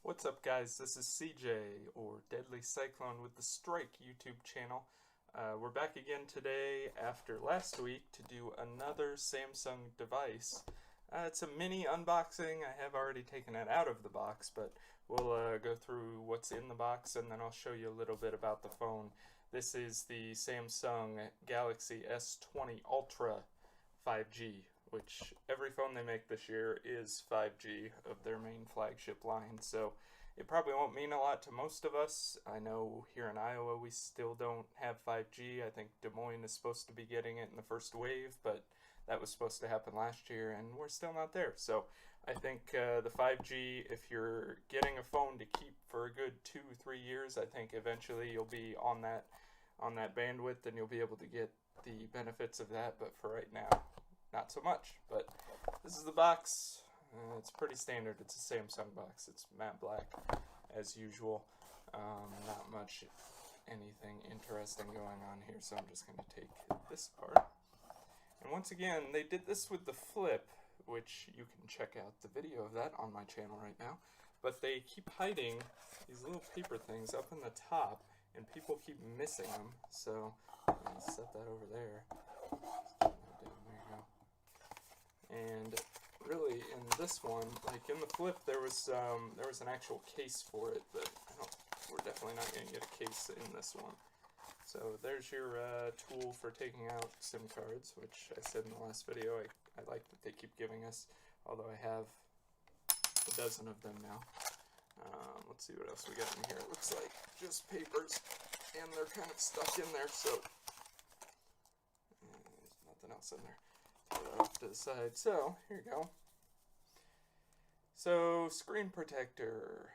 What's up, guys? This is CJ, or Deadly Cyclone with the Strike YouTube channel. We're back again today after last week to do another Samsung device. It's a mini unboxing. I have already taken it out of the box, but we'll go through what's in the box and then I'll show you a little bit about the phone. This is the Samsung Galaxy S20 Ultra 5G, which every phone they make this year is 5G of their main flagship line, so it probably won't mean a lot to most of us. I know here in Iowa we still don't have 5G. I think Des Moines is supposed to be getting it in the first wave, but that was supposed to happen last year and we're still not there. So I think the 5G, if you're getting a phone to keep for a good 2-3 years, I think eventually you'll be on that bandwidth and you'll be able to get the benefits of that, but for right now, not so much. But this is the box. It's pretty standard. It's a Samsung box. It's matte black as usual. Not much anything interesting going on here, so I'm just going to take this part. And once again, they did this with the flip, which you can check out the video of that on my channel right now. But they keep hiding these little paper things up in the top, and people keep missing them. So I'm going to set that over there. There you go. And really, in this one, like in the flip, there was an actual case for it, but we're definitely not going to get a case in this one. So there's your tool for taking out SIM cards, which I said in the last video I like that they keep giving us, although I have a dozen of them now. Let's see what else we got in here. It looks like just papers, and they're kind of stuck in there, so there's nothing else in there. Put it off to the side. So here you go. So screen protector.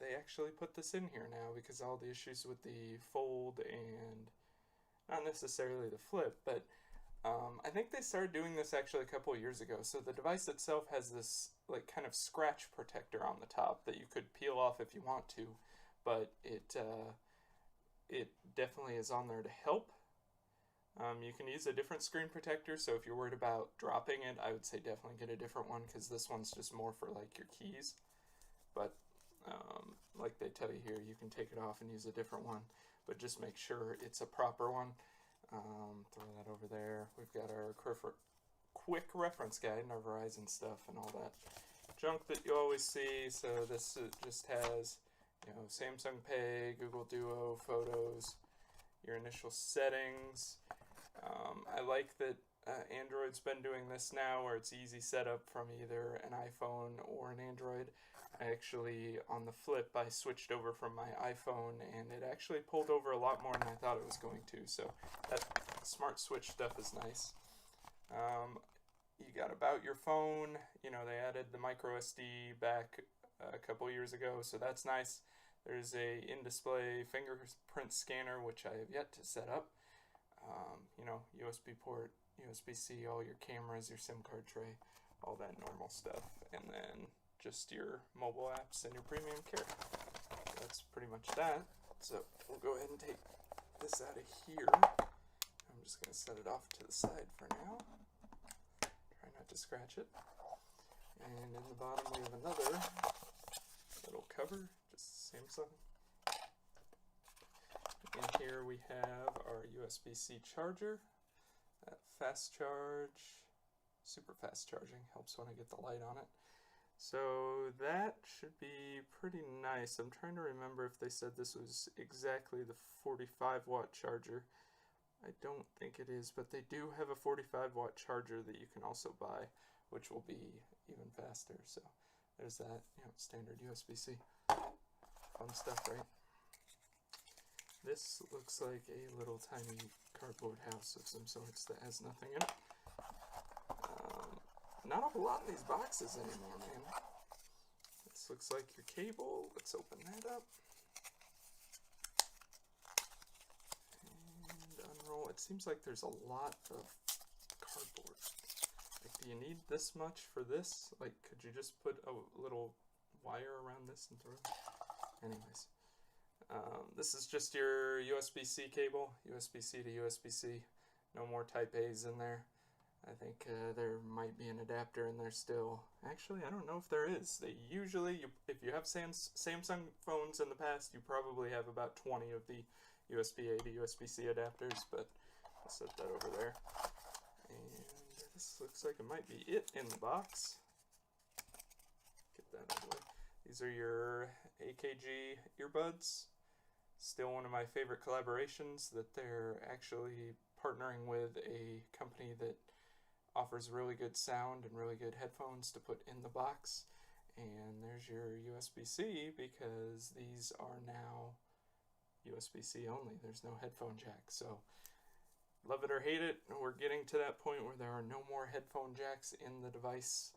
They actually put this in here now because all the issues with the fold and not necessarily the flip, but I think they started doing this actually a couple of years ago. So the device itself has this like kind of scratch protector on the top that you could peel off if you want to, but it definitely is on there to help. You can use a different screen protector, so if you're worried about dropping it, I would say definitely get a different one because this one's just more for like your keys. But like they tell you here, you can take it off and use a different one, but just make sure it's a proper one. Throw that over there. We've got our quick reference guide and our Verizon stuff and all that junk that you always see. So this just has, Samsung Pay, Google Duo, Photos, your initial settings. I like that Android's been doing this now where it's easy setup from either an iPhone or an Android. I actually, on the flip, I switched over from my iPhone and it actually pulled over a lot more than I thought it was going to, so that smart switch stuff is nice. You got about your phone. They added the micro SD back a couple years ago, so that's nice. There's a in-display fingerprint scanner, which I have yet to set up. USB port, USB-C, all your cameras, your SIM card tray, all that normal stuff. And then just your mobile apps and your premium care. That's pretty much that. So we'll go ahead and take this out of here. I'm just going to set it off to the side for now. Try not to scratch it. And in the bottom we have another little cover, just Samsung. In here we have our USB-C charger, that fast charge, super fast charging, helps when I get the light on it. So that should be pretty nice. I'm trying to remember if they said this was exactly the 45-watt charger. I don't think it is, but they do have a 45-watt charger that you can also buy, which will be even faster. So there's that, standard USB-C. Fun stuff, right? This looks like a little tiny cardboard house of some sorts that has nothing in it. Not a whole lot in these boxes anymore, man. This looks like your cable. Let's open that up. And unroll. It seems like there's a lot of cardboard. Like, do you need this much for this? Like, could you just put a little wire around this and throw it? Anyways. This is just your USB-C cable, USB-C to USB-C. No more Type A's in there. I think there might be an adapter in there still. Actually, I don't know if there is. They usually, if you have Samsung phones in the past, you probably have about 20 of the USB-A to USB-C adapters, but I'll set that over there. And this looks like it might be it in the box. Get that out of the way. These are your AKG earbuds. Still one of my favorite collaborations, that they're actually partnering with a company that offers really good sound and really good headphones to put in the box. And there's your USB-C, because these are now USB-C only. There's no headphone jack. So love it or hate it, we're getting to that point where there are no more headphone jacks in the device.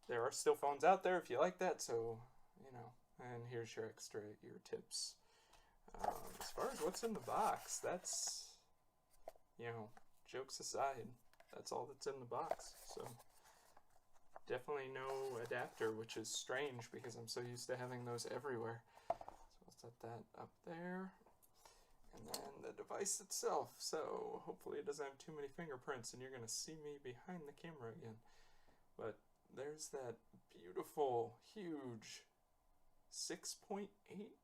There are still phones out there if you like that, so, you know. And here's your extra ear tips. As far as what's in the box, that's, you know, jokes aside, that's all that's in the box. So definitely no adapter, which is strange because I'm so used to having those everywhere. So we'll set that up there. And then the device itself. So hopefully it doesn't have too many fingerprints and you're going to see me behind the camera again. But there's that beautiful, huge 6.8,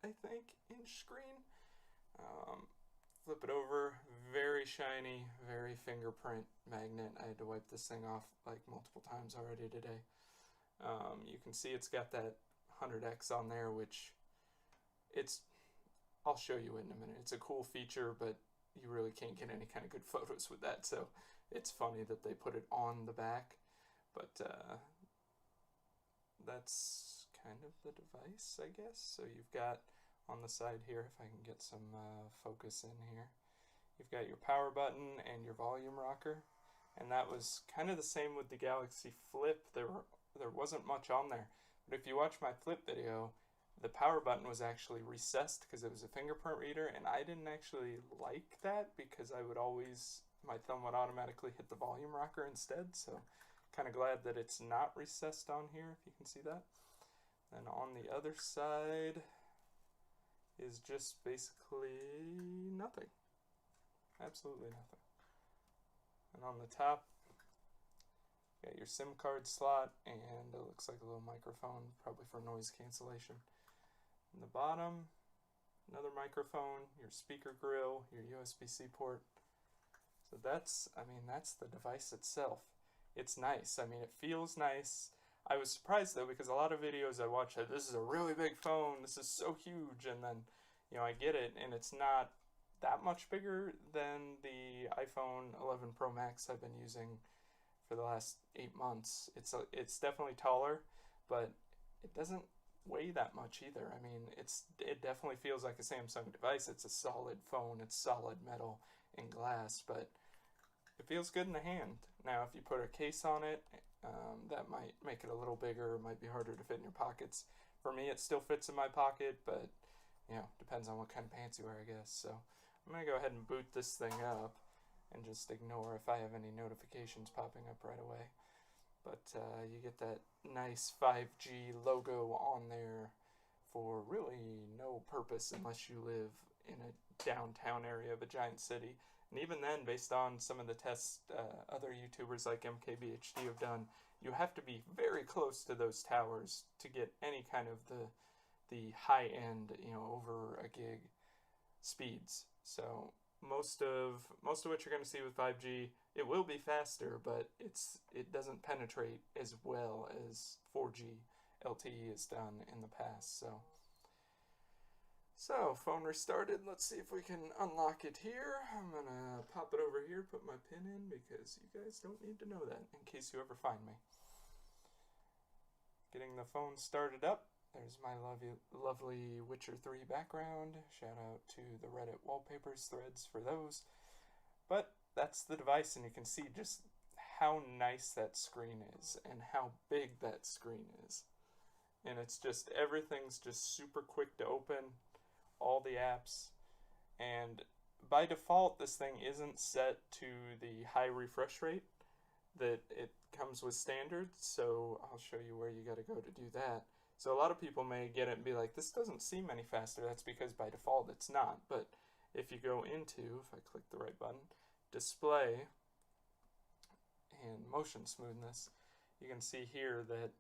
I think, inch screen. Flip it over, very shiny, very fingerprint magnet. I had to wipe this thing off like multiple times already today. You can see it's got that 100x on there, which I'll show you it in a minute. It's a cool feature, but you really can't get any kind of good photos with that, so it's funny that they put it on the back. But that's kind of the device, I guess. So you've got on the side here, if I can get some focus in here, you've got your power button and your volume rocker. And that was kind of the same with the Galaxy Flip. There wasn't much on there. But if you watch my Flip video, the power button was actually recessed because it was a fingerprint reader, and I didn't actually like that because my thumb would automatically hit the volume rocker instead. So kind of glad that it's not recessed on here, if you can see that. And on the other side is just basically nothing. Absolutely nothing. And on the top, you got your SIM card slot, and it looks like a little microphone, probably for noise cancellation. In the bottom, another microphone, your speaker grill, your USB-C port. So that's the device itself. It's nice. I mean, it feels nice. I was surprised though, because a lot of videos I watch, this is a really big phone, this is so huge, and then, you know, I get it, and it's not that much bigger than the iPhone 11 Pro Max I've been using for the last 8 months. It's definitely taller, but it doesn't weigh that much either. I mean, it definitely feels like a Samsung device. It's a solid phone, it's solid metal and glass, but it feels good in the hand. Now, if you put a case on it, that might make it a little bigger. It might be harder to fit in your pockets. For me, it still fits in my pocket, but, you know, depends on what kind of pants you wear, I guess. So I'm going to go ahead and boot this thing up and just ignore if I have any notifications popping up right away. But you get that nice 5G logo on there for really no purpose unless you live in a downtown area of a giant city. And even then, based on some of the tests other YouTubers like MKBHD have done, you have to be very close to those towers to get any kind of the high end, you know, over a gig speeds. So most of what you're going to see with 5G, it will be faster, but it doesn't penetrate as well as 4G LTE has done in the past. So phone restarted. Let's see if we can unlock it here. I'm gonna pop it over here, put my pin in, because you guys don't need to know that in case you ever find me. Getting the phone started up. There's my lovely Witcher 3 background. Shout out to the Reddit wallpapers threads for those. But that's the device, and you can see just how nice that screen is and how big that screen is. And it's just, everything's just super quick to open, all the apps. And by default, this thing isn't set to the high refresh rate that it comes with standard, so I'll show you where you gotta go to do that. So a lot of people may get it and be like, this doesn't seem any faster. That's because by default it's not. But if you go into, if I click the right button, display, and motion smoothness, you can see here that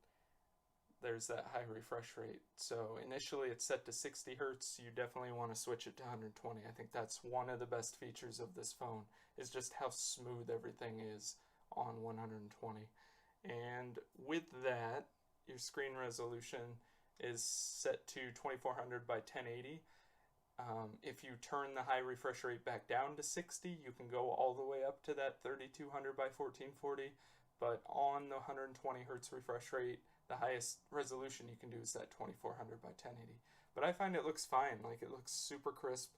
there's that high refresh rate. So initially it's set to 60 hertz. You definitely want to switch it to 120. I think that's one of the best features of this phone, is just how smooth everything is on 120. And with that, your screen resolution is set to 2400 by 1080. If you turn the high refresh rate back down to 60, you can go all the way up to that 3200 by 1440. But on the 120 hertz refresh rate, the highest resolution you can do is that 2400 by 1080. But I find it looks fine. Like, it looks super crisp.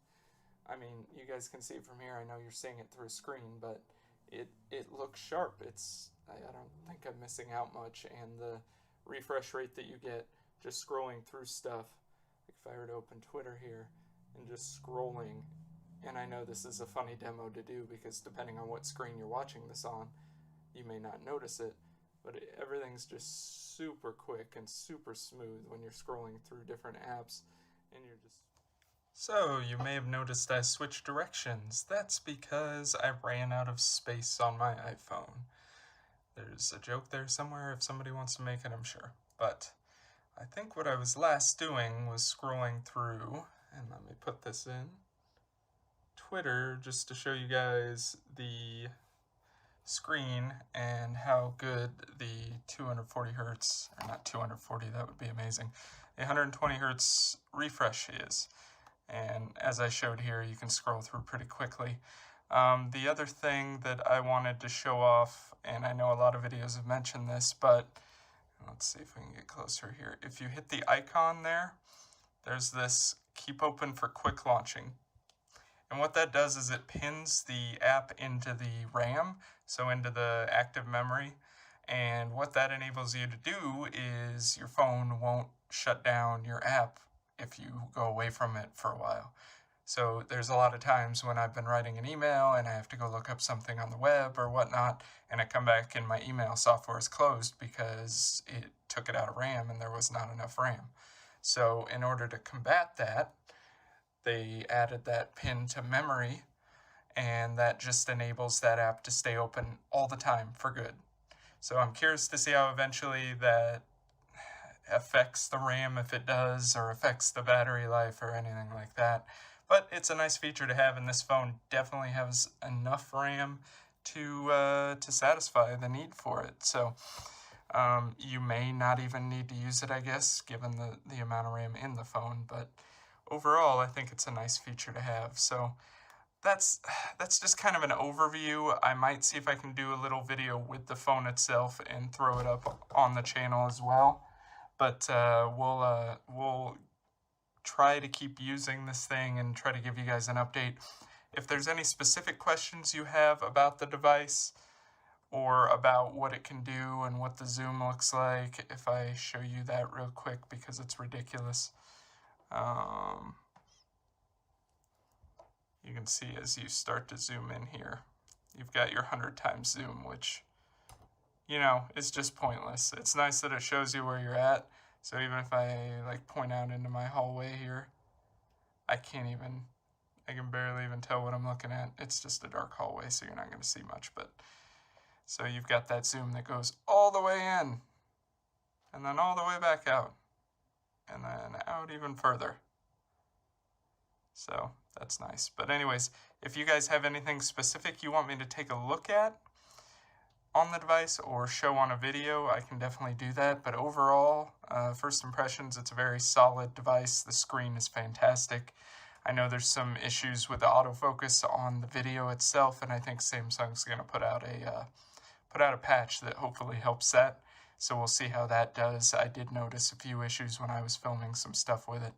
I mean, you guys can see it from here. I know you're seeing it through a screen, but it looks sharp. I don't think I'm missing out much, and the refresh rate that you get just scrolling through stuff, like if I were to open Twitter here and just scrolling, and I know this is a funny demo to do because depending on what screen you're watching this on, you may not notice it, but everything's just super quick and super smooth when you're scrolling through different apps, and you're just... So, you may have noticed I switched directions. That's because I ran out of space on my iPhone. There's a joke there somewhere if somebody wants to make it, I'm sure. But I think what I was last doing was scrolling through, and let me put this in, Twitter, just to show you guys the screen and how good the 240 hertz, or not 240, that would be amazing, the 120 hertz refresh is. And as I showed here, you can scroll through pretty quickly. The other thing that I wanted to show off, and I know a lot of videos have mentioned this, but let's see if we can get closer here. If you hit the icon there, there's this keep open for quick launching. And what that does is it pins the app into the RAM, so into the active memory. And what that enables you to do is your phone won't shut down your app if you go away from it for a while. So there's a lot of times when I've been writing an email and I have to go look up something on the web or whatnot, and I come back and my email software is closed because it took it out of RAM and there was not enough RAM. So in order to combat that, they added that pin to memory, and that just enables that app to stay open all the time for good. So I'm curious to see how eventually that affects the RAM, if it does, or affects the battery life or anything like that. But it's a nice feature to have, and this phone definitely has enough RAM to satisfy the need for it. So you may not even need to use it, I guess, given the amount of RAM in the phone, but overall, I think it's a nice feature to have. So that's just kind of an overview. I might see if I can do a little video with the phone itself and throw it up on the channel as well. But we'll try to keep using this thing and try to give you guys an update. If there's any specific questions you have about the device or about what it can do and what the zoom looks like, if I show you that real quick because it's ridiculous. You can see as you start to zoom in here, you've got your 100 times zoom, which, you know, is just pointless. It's nice that it shows you where you're at. So even if I like point out into my hallway here, I can barely even tell what I'm looking at. It's just a dark hallway, so you're not going to see much. But so you've got that zoom that goes all the way in, and then all the way back out, and then out even further. So that's nice. But anyways, if you guys have anything specific you want me to take a look at on the device or show on a video, I can definitely do that. But overall, first impressions, it's a very solid device. The screen is fantastic. I know there's some issues with the autofocus on the video itself, and I think Samsung's going to put out a patch that hopefully helps that. So we'll see how that does. I did notice a few issues when I was filming some stuff with it.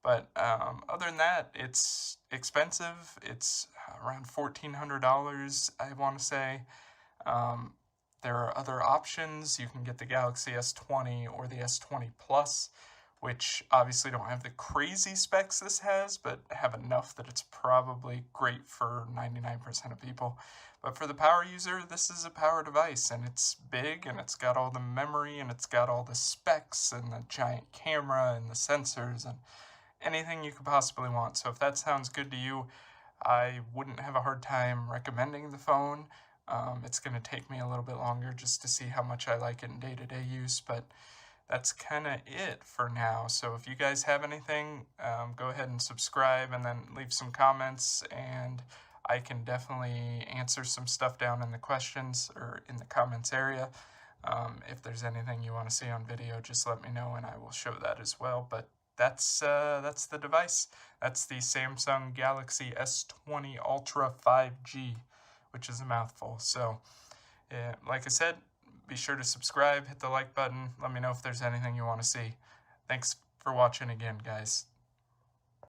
But other than that, it's expensive. It's around $1,400, I want to say. There are other options. You can get the Galaxy S20 or the S20 Plus, which obviously don't have the crazy specs this has, but have enough that it's probably great for 99% of people. But for the power user, this is a power device, and it's big, and it's got all the memory, and it's got all the specs, and the giant camera, and the sensors, and anything you could possibly want. So if that sounds good to you, I wouldn't have a hard time recommending the phone. It's going to take me a little bit longer just to see how much I like it in day-to-day use, but that's kind of it for now. So if you guys have anything, go ahead and subscribe and then leave some comments, and I can definitely answer some stuff down in the questions or in the comments area. If there's anything you want to see on video, just let me know and I will show that as well. But that's the device. That's the Samsung Galaxy S20 Ultra 5G, which is a mouthful. So, like I said, be sure to subscribe, hit the like button, let me know if there's anything you want to see. Thanks for watching again, guys.